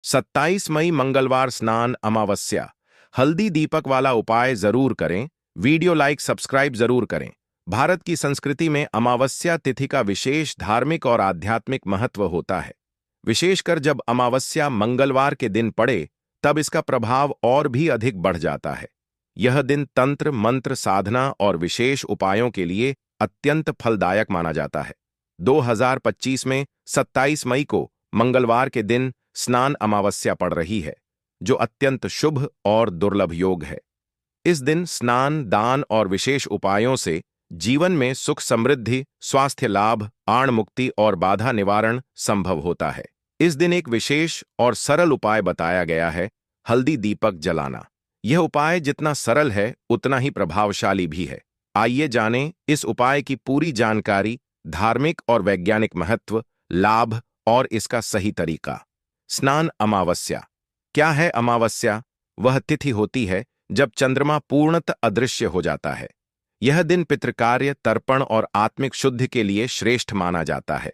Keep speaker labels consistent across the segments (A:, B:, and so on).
A: 27 मई मंगलवार स्नान अमावस्या। हल्दी दीपक वाला उपाय जरूर करें। वीडियो लाइक सब्सक्राइब जरूर करें। भारत की संस्कृति में अमावस्या तिथि का विशेष धार्मिक और आध्यात्मिक महत्व होता है। विशेषकर जब अमावस्या मंगलवार के दिन पड़े तब इसका प्रभाव और भी अधिक बढ़ जाता है। यह दिन तंत्र मंत्र साधना और विशेष उपायों के लिए अत्यंत फलदायक माना जाता है। 2025 में 27 मई को मंगलवार के दिन स्नान अमावस्या पड़ रही है, जो अत्यंत शुभ और दुर्लभ योग है। इस दिन स्नान, दान और विशेष उपायों से जीवन में सुख समृद्धि, स्वास्थ्य लाभ, आण मुक्ति और बाधा निवारण संभव होता है। इस दिन एक विशेष और सरल उपाय बताया गया है, हल्दी दीपक जलाना। यह उपाय जितना सरल है उतना ही प्रभावशाली भी है। आइए जानें इस उपाय की पूरी जानकारी, धार्मिक और वैज्ञानिक महत्व, लाभ और इसका सही तरीका। स्नान अमावस्या। क्या है अमावस्या? वह तिथि होती है जब चंद्रमा पूर्णतः अदृश्य हो जाता है। यह दिन पितृकार्य, तर्पण और आत्मिक शुद्धि के लिए श्रेष्ठ माना जाता है।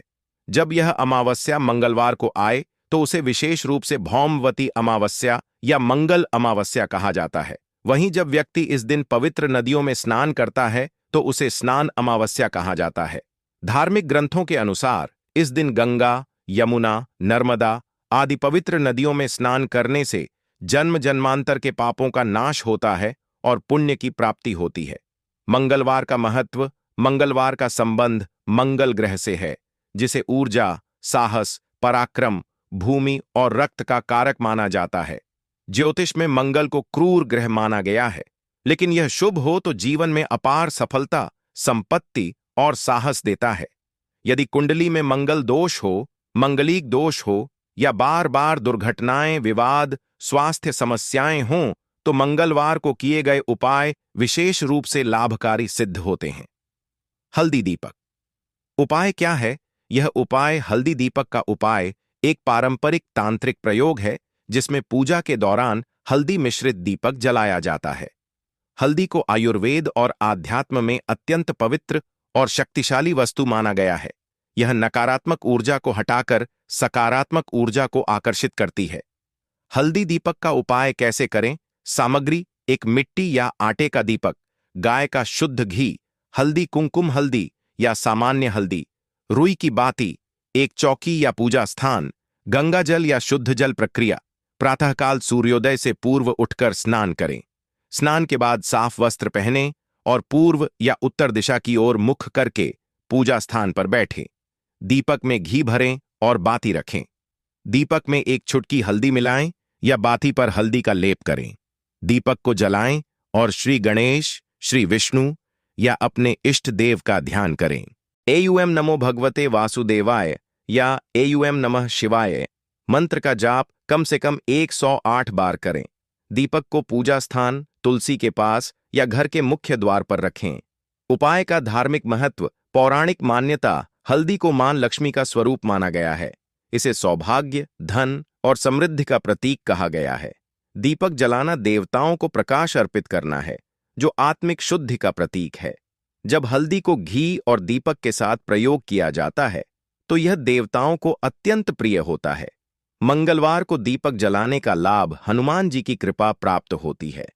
A: जब यह अमावस्या मंगलवार को आए तो उसे विशेष रूप से भौमवती अमावस्या या मंगल अमावस्या कहा जाता है। वहीं जब व्यक्ति इस दिन पवित्र नदियों में स्नान करता है तो उसे स्नान अमावस्या कहा जाता है। धार्मिक ग्रंथों के अनुसार इस दिन गंगा, यमुना, नर्मदा आदि पवित्र नदियों में स्नान करने से जन्म जन्मांतर के पापों का नाश होता है और पुण्य की प्राप्ति होती है। मंगलवार का महत्व। मंगलवार का संबंध मंगल ग्रह से है, जिसे ऊर्जा, साहस, पराक्रम, भूमि और रक्त का कारक माना जाता है। ज्योतिष में मंगल को क्रूर ग्रह माना गया है, लेकिन यह शुभ हो तो जीवन में अपार सफलता, संपत्ति और साहस देता है। यदि कुंडली में मंगल दोष हो, मंगलिक दोष हो या बार बार दुर्घटनाएं, विवाद, स्वास्थ्य समस्याएं हों तो मंगलवार को किए गए उपाय विशेष रूप से लाभकारी सिद्ध होते हैं। हल्दी दीपक उपाय क्या है? यह उपाय हल्दी दीपक का उपाय एक पारंपरिक तांत्रिक प्रयोग है जिसमें पूजा के दौरान हल्दी मिश्रित दीपक जलाया जाता है। हल्दी को आयुर्वेद और आध्यात्म में अत्यंत पवित्र और शक्तिशाली वस्तु माना गया है। यह नकारात्मक ऊर्जा को हटाकर सकारात्मक ऊर्जा को आकर्षित करती है। हल्दी दीपक का उपाय कैसे करें? सामग्री: एक मिट्टी या आटे का दीपक, गाय का शुद्ध घी, हल्दी, कुमकुम हल्दी या सामान्य हल्दी, रुई की बाती, एक चौकी या पूजा स्थान, गंगा जल या शुद्ध जल प्रक्रिया। प्रातःकाल सूर्योदय से पूर्व उठकर स्नान करें। स्नान के बाद साफ वस्त्र पहनें और पूर्व या उत्तर दिशा की ओर मुख करके पूजा स्थान पर बैठें। दीपक में घी भरें और बाती रखें। दीपक में एक चुटकी हल्दी मिलाएं या बाती पर हल्दी का लेप करें। दीपक को जलाएं और श्री गणेश, श्री विष्णु या अपने इष्ट देव का ध्यान करें। एयूएम नमो भगवते वासुदेवाय या एयूएम नमः शिवाय मंत्र का जाप कम से कम 108 बार करें। दीपक को पूजा स्थान, तुलसी के पास या घर के मुख्य द्वार पर रखें। उपाय का धार्मिक महत्व। पौराणिक मान्यता: हल्दी को मां लक्ष्मी का स्वरूप माना गया है। इसे सौभाग्य, धन और समृद्धि का प्रतीक कहा गया है। दीपक जलाना देवताओं को प्रकाश अर्पित करना है, जो आत्मिक शुद्धि का प्रतीक है। जब हल्दी को घी और दीपक के साथ प्रयोग किया जाता है तो यह देवताओं को अत्यंत प्रिय होता है। मंगलवार को दीपक जलाने का लाभ: हनुमान जी की कृपा प्राप्त होती है।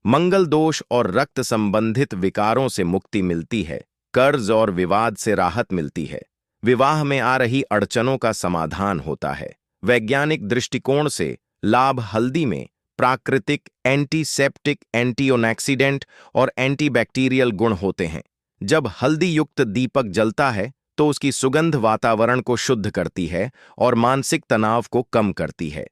A: मंगल दोष और रक्त संबंधित विकारों से मुक्ति मिलती है। कर्ज और विवाद से राहत मिलती है। विवाह में आ रही अड़चनों का समाधान होता है। वैज्ञानिक दृष्टिकोण से लाभ: हल्दी में प्राकृतिक एंटीसेप्टिक, एंटीओक्सीडेंट और एंटीबैक्टीरियल गुण होते हैं। जब हल्दी युक्त दीपक जलता है तो उसकी सुगंध वातावरण को शुद्ध करती है और मानसिक तनाव को कम करती है।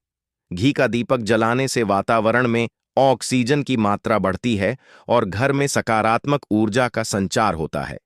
A: घी का दीपक जलाने से वातावरण में ऑक्सीजन की मात्रा बढ़ती है और घर में सकारात्मक ऊर्जा का संचार होता है।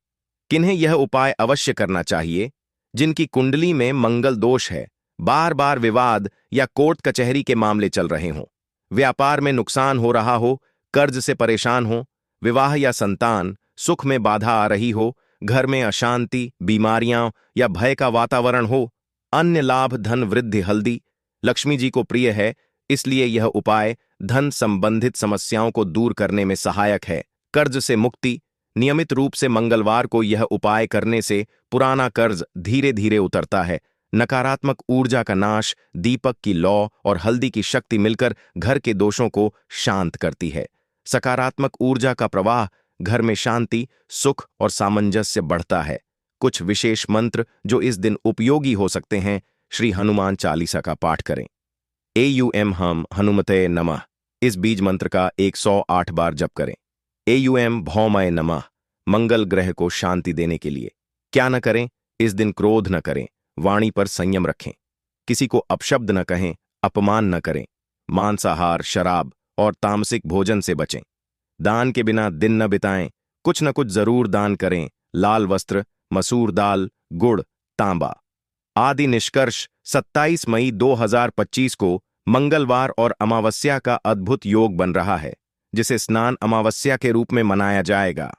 A: किन्हें यह उपाय अवश्य करना चाहिए? जिनकी कुंडली में मंगल दोष है, बार बार विवाद या कोर्ट कचहरी के मामले चल रहे हों, व्यापार में नुकसान हो रहा हो, कर्ज से परेशान हो, विवाह या संतान सुख में बाधा आ रही हो, घर में अशांति, बीमारियां या भय का वातावरण हो। अन्य लाभ: धन वृद्धि। हल्दी लक्ष्मी जी को प्रिय है, इसलिए यह उपाय धन संबंधित समस्याओं को दूर करने में सहायक है। कर्ज से मुक्ति: नियमित रूप से मंगलवार को यह उपाय करने से पुराना कर्ज धीरे धीरे उतरता है। नकारात्मक ऊर्जा का नाश, दीपक की लौ और हल्दी की शक्ति मिलकर घर के दोषों को शांत करती है। सकारात्मक ऊर्जा का प्रवाह, घर में शांति, सुख और सामंजस्य बढ़ता है। कुछ विशेष मंत्र जो इस दिन उपयोगी हो सकते हैं। श्री हनुमान चालीसा का पाठ करें। एयुएम हम हनुमते नमः, इस बीज मंत्र का 108 बार जप करें। एयुएम भौमय नमः, मंगल ग्रह को शांति देने के लिए। क्या न करें? इस दिन क्रोध न करें, वाणी पर संयम रखें, किसी को अपशब्द न कहें, अपमान न करें, मांसाहार, शराब और तामसिक भोजन से बचें। दान के बिना दिन न बिताएं, कुछ न कुछ जरूर दान करें। लाल वस्त्र, मसूर दाल, गुड़, तांबा आदि। निष्कर्ष, 27 मई 2025 को मंगलवार और अमावस्या का अद्भुत योग बन रहा है, जिसे स्नान अमावस्या के रूप में मनाया जाएगा।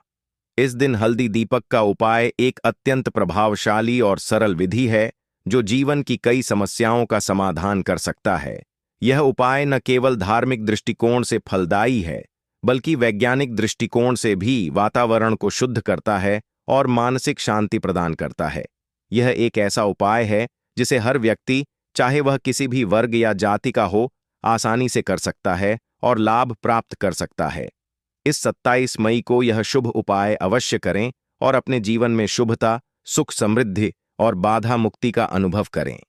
A: इस दिन हल्दी दीपक का उपाय एक अत्यंत प्रभावशाली और सरल विधि है जो जीवन की कई समस्याओं का समाधान कर सकता है। यह उपाय न केवल धार्मिक दृष्टिकोण से फलदायी है, बल्कि वैज्ञानिक दृष्टिकोण से भी वातावरण को शुद्ध करता है और मानसिक शांति प्रदान करता है। यह एक ऐसा उपाय है जिसे हर व्यक्ति, चाहे वह किसी भी वर्ग या जाति का हो, आसानी से कर सकता है और लाभ प्राप्त कर सकता है। इस 27 मई को यह शुभ उपाय अवश्य करें और अपने जीवन में शुभता, सुख, समृद्धि और बाधा मुक्ति का अनुभव करें।